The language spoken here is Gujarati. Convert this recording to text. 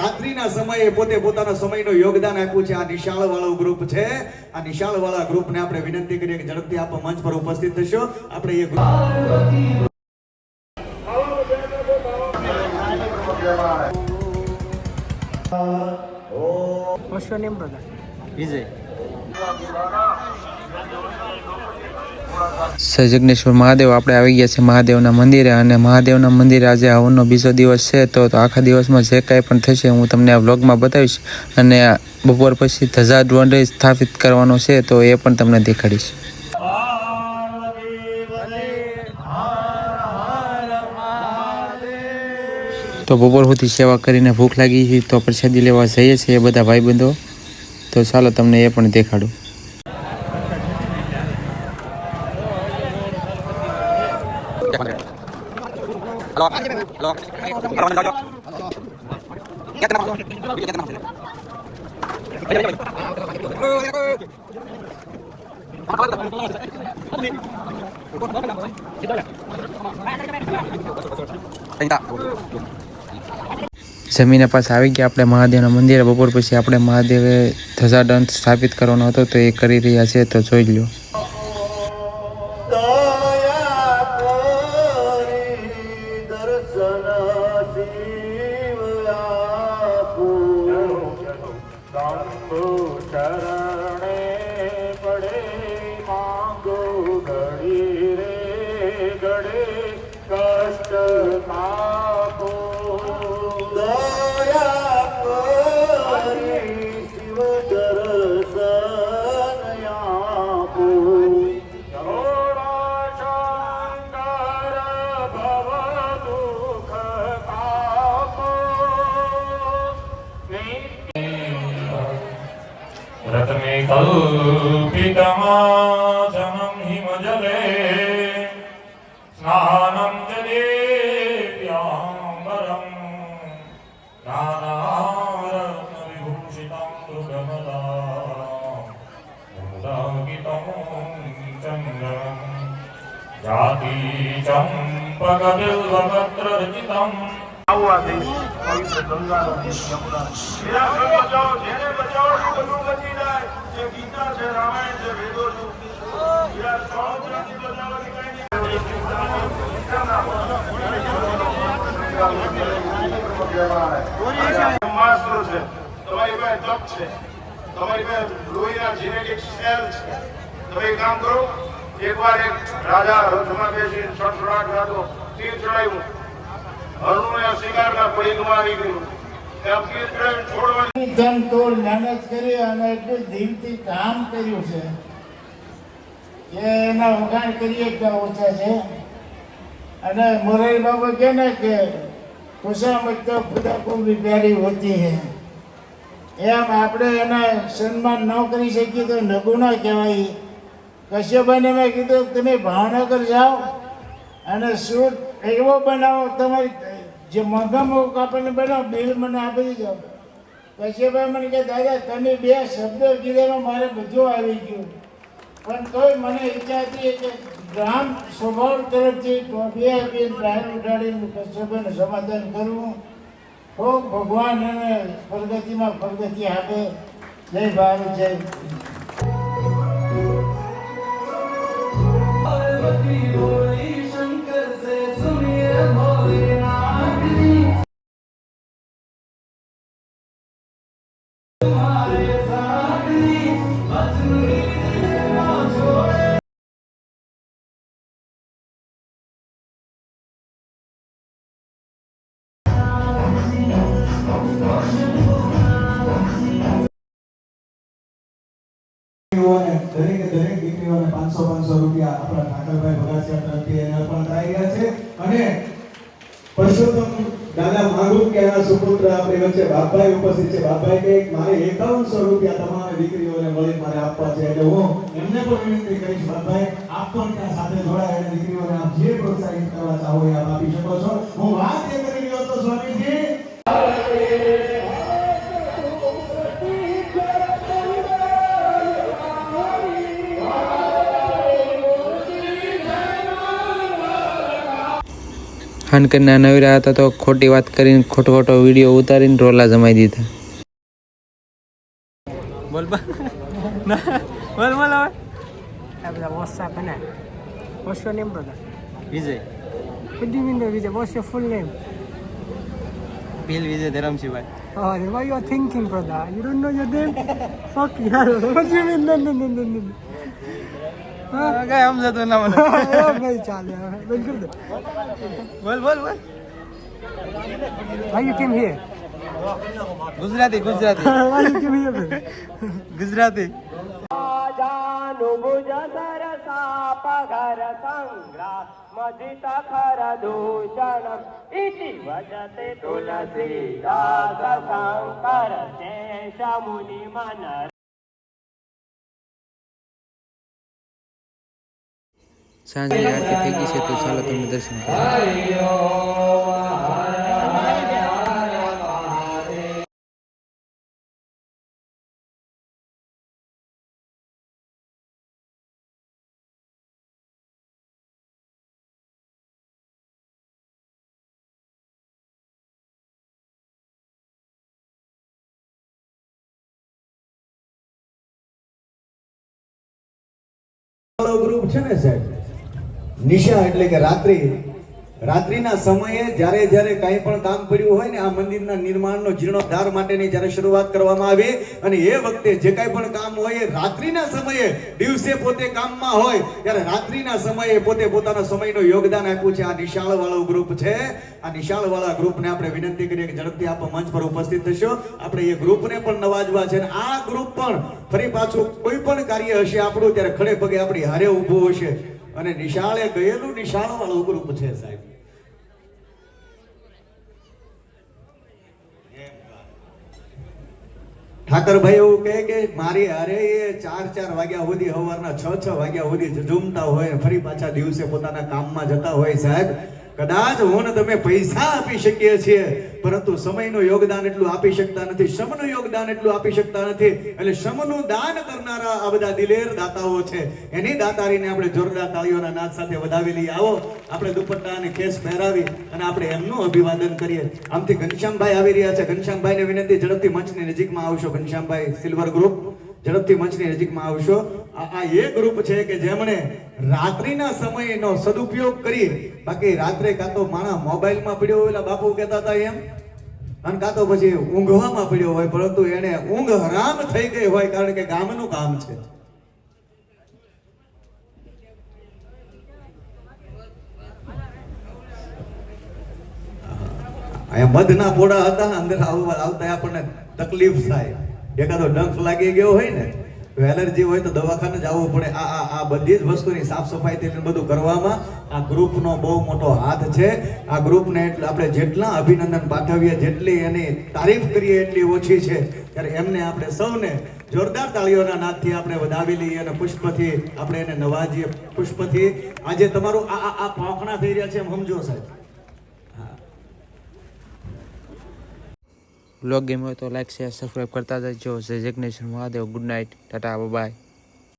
રાત્રિના સમયે પોતે પોતાનો સમયનો યોગદાન આપ્યું છે. આ નિશાળ વાળો ગ્રુપ છે. આ નિશાળ વાળા ગ્રુપને આપણે વિનંતી કરીએ કે ઝડપથી આપ મંચ પર ઉપસ્થિત થશો. આપણે એ વિજય સજ્ઞેશ્વર મહાદેવ આપણે આવી ગયા છે મહાદેવના મંદિરે, અને મહાદેવના મંદિરે આજે હવનનો બીજો દિવસ છે. તો આખા દિવસમાં જે કાંઈ પણ થશે હું તમને આ વ્લોગમાં બતાવીશ, અને બપોર પછી ધજા દંડ સ્થાપિત કરવાનો છે તો એ પણ તમને દેખાડીશ. તો બપોર સુધી સેવા કરીને ભૂખ લાગી છે તો પ્રસાદી લેવા જઈએ છીએ બધા ભાઈબંધો. તો ચાલો તમને એ પણ દેખાડું. જમીને પાછા આવી ગયા આપણે મહાદેવના મંદિરે. બપોર પછી આપણે મહાદેવે ધજાદંડ સ્થાપિત કરવાનો હતો તો એ કરી રહ્યા છે, તો જોઈ લો. रत्ने कल्पितमासनं हिमजले स्नानं च देव्याम्बरं नानारत्नविभूषितं मृगमदागितं चन्द्रं जाति चम्पकबिल्वपत्ररचितम् पवित्र गंगा बचाओ जेने बचाओ બધું બચી જાય. જે ગીતા છે, રામાયણ છે, વેદો છે, બચાવવાની બ્રહ્માસ્ત્ર છે, તમારી પાસે તપ છે, તમારી પાસે લોહીના જેનેટિક સેલ છે. તમે એક કામ કરો, એકવાર એક રાજા રથમાં બેસી સડસડાટ ગાતો તીર ચડાવ્યું, હરણું શિકારના પરિગમાં આવી ગયું. ધનતોડ મહેનત કરી અને એટલું દિલથી કામ કર્યું છે કે એના વખાણ કરીએ એટલા ઓછા છે. અને મોરારી બાબા કહે ને કે ખુશામત તો ખુદા કો ભી પ્યારી હોતી હૈ, એમ આપણે એના સન્માન ન કરી શકીએ તો નગું ના કહેવાય. કશ્યપભાઈને મેં કીધું તમે ભાવનગર જાઓ અને સૂટ એવો બનાવો, તમારી જે મોંઘામાં આપણને બનાવો બિલ મને આપી દીધો. કશ્યપભાઈ મને કહે દાદા તમે બે શબ્દો કીધેલો મારે બધું આવી ગયું, પણ તોય મને ઈચ્છા હતી કે ગ્રામ સ્વભાવ તરફથી બે ટાયર ઉઠાડીને કશ્યપભાઈને સમાધાન કરવું. ખૂબ ભગવાન એને પ્રગતિમાં પ્રગતિ આપે. જય ભારત, જય દરેક દીકરીઓને 500 રૂપિયા આપણા ઠાકરભાઈ ભગાસિયા તરફથી એને અર્પણ કરાઈ રહ્યા છે. અને પરસોત્તમ દાદા માગુક કે આ સુપુત્ર આપણી વચ્ચે બાપભાઈ ઉપસ્થિત છે. બાપભાઈ કે મારે 5100 રૂપિયા તમામ દીકરીઓને મળી મારે આપવા છે, એટલે હું એમને પણ વિનંતી કરીશ બાપભાઈ આપ પણ ત્યાં સાથે જોડાય અને દીકરીઓને આપ જે પ્રોત્સાહિત કરવા ચાહો એ આપ આપી શકો છો. હું વાત એ કરી રહ્યો હતો સ્વામીજી, ફન કરીને નવરા હતા તો ખોટી વાત કરીને ખોટો વિડીયો ઉતારીને રોલા જમાઈ દીધા. બોલ બોલ બોલ બોલ હવે. brother, what's up, man? What's your name, brother? Vijay What do you mean by Vijay? What's your full name? Bhil Vijay Dharamshibhai. Oh, then what you are thinking, brother? You don't know your name? Fuck yeah. What do you mean? No. કઈ સમજતું ના મને. ભાઈ ચાલે બંધ કરી દે. બોલ બોલ બોલ. Why you came here? Gujarati Why you came here, brother? Gujarati. સાંજની આરતી થઈ ગઈ છે તો ચાલો તમને દર્શન કરો. ગ્રુપ છે ને સાહેબ, નિશા એટલે કે રાત્રિના સમયે જ્યારે કંઈ પણ કામ પડ્યું હોય ને આ મંદિરના નિર્માણનો જીર્ણોદ્ધાર માટેની જ્યારે શરૂઆત કરવામાં આવી અને એ વખતે જે કાંઈ પણ કામ હોય એ રાત્રિના સમયે, દિવસે પોતે કામમાં હોય ત્યારે રાત્રિના સમયે પોતે પોતાના સમયનું યોગદાન આપ્યું છે. આ નિશાળ વાળું ગ્રુપ છે. આ નિશાળ વાળા ગ્રુપને આપણે વિનંતી કરીએ કે ઝડપથી આપ મંચ પર ઉપસ્થિત થશો. આપણે એ ગ્રુપને પણ નવાજવા છે અને આ ગ્રુપ પણ ફરી પાછું કોઈ પણ કાર્ય હશે આપણું ત્યારે ખડે પગે આપણી હારે ઊભું હશે અને નિશાળે ગયેલું નિશાળ વાળું ગ્રુપ છે સાહેબ. ઠાકરભાઈ એવું કહે કે મારી હારે એ 4 વાગ્યા સુધી, સવારના 6 વાગ્યા સુધી ઝઝૂમતા હોય ફરી પાછા દિવસે પોતાના કામમાં જતા હોય સાહેબ. કદાચ હું ને તમે પૈસા આપી શકીએ છીએ પરંતુ સમયનું યોગદાન એટલું આપી શકતા નથી, શ્રમનું યોગદાન એટલું આપી શકતા નથી. એટલે શ્રમનું દાન કરનારા આ બધા દિલેર દાતાઓ છે. એની દાતારીને આપણે જોરદાર તાળીઓના નાદ સાથે વધાવી લઈએ. આવો આપણે દુપટ્ટા અને કેસ પહેરાવી અને આપણે એમનું અભિવાદન કરીએ. આમથી ઘનશ્યામભાઈ આવી રહ્યા છે. ઘનશ્યામભાઈને વિનંતી, ઝડપથી મંચની નજીકમાં આવશો. ઘનશ્યામભાઈ સિલ્વર ગ્રુપ, ઝડપથી મંચની નજીકમાં આવશો. આ એ ગ્રુપ છે કે જેમણે રાત્રિના સમયનો સદુપયોગ કરી, બાકી રાત્રે કાં તો માણસ મોબાઈલમાં પડ્યો હોય, ઓલા બાપુ કહેતા હતા એમ, અને કાં તો પછી ઊંઘવામાં પડ્યો હોય, પરંતુ એને ઊંઘ હરામ થઈ ગઈ હોય કારણ કે ગામનું કામ છે. અહીંયા મધના પોડા હતા, અંદર આવતા આપણને તકલીફ થાય. એકાદો ડંખ લાગી ગયો હોય ને, એલર્જી હોય તો દવાખાને જવું પડે. આ બધી જ વસ્તુની સાફ સફાઈ થી બધું કરવામાં આ ગ્રુપનો બહુ મોટો હાથ છે. આ ગ્રુપને એટલે આપણે જેટલા અભિનંદન પાઠવીએ, જેટલી એની તારીફ કરીએ એટલી ઓછી છે. ત્યારે એમને આપણે સૌને જોરદાર તાળીઓના નાદથી આપણે વધાવી લઈએ અને પુષ્પથી આપણે એને નવાજીએ. પુષ્પથી આજે તમારું આ પાંખણા થઈ રહ્યા છે એમ સમજો સાહેબ. બ્લોગ ગેમ હોય તો લાઈક શેર સબસ્ક્રાઈબ કરતા જજો. જય Jagnesh Mahadev. Good night, tata, by.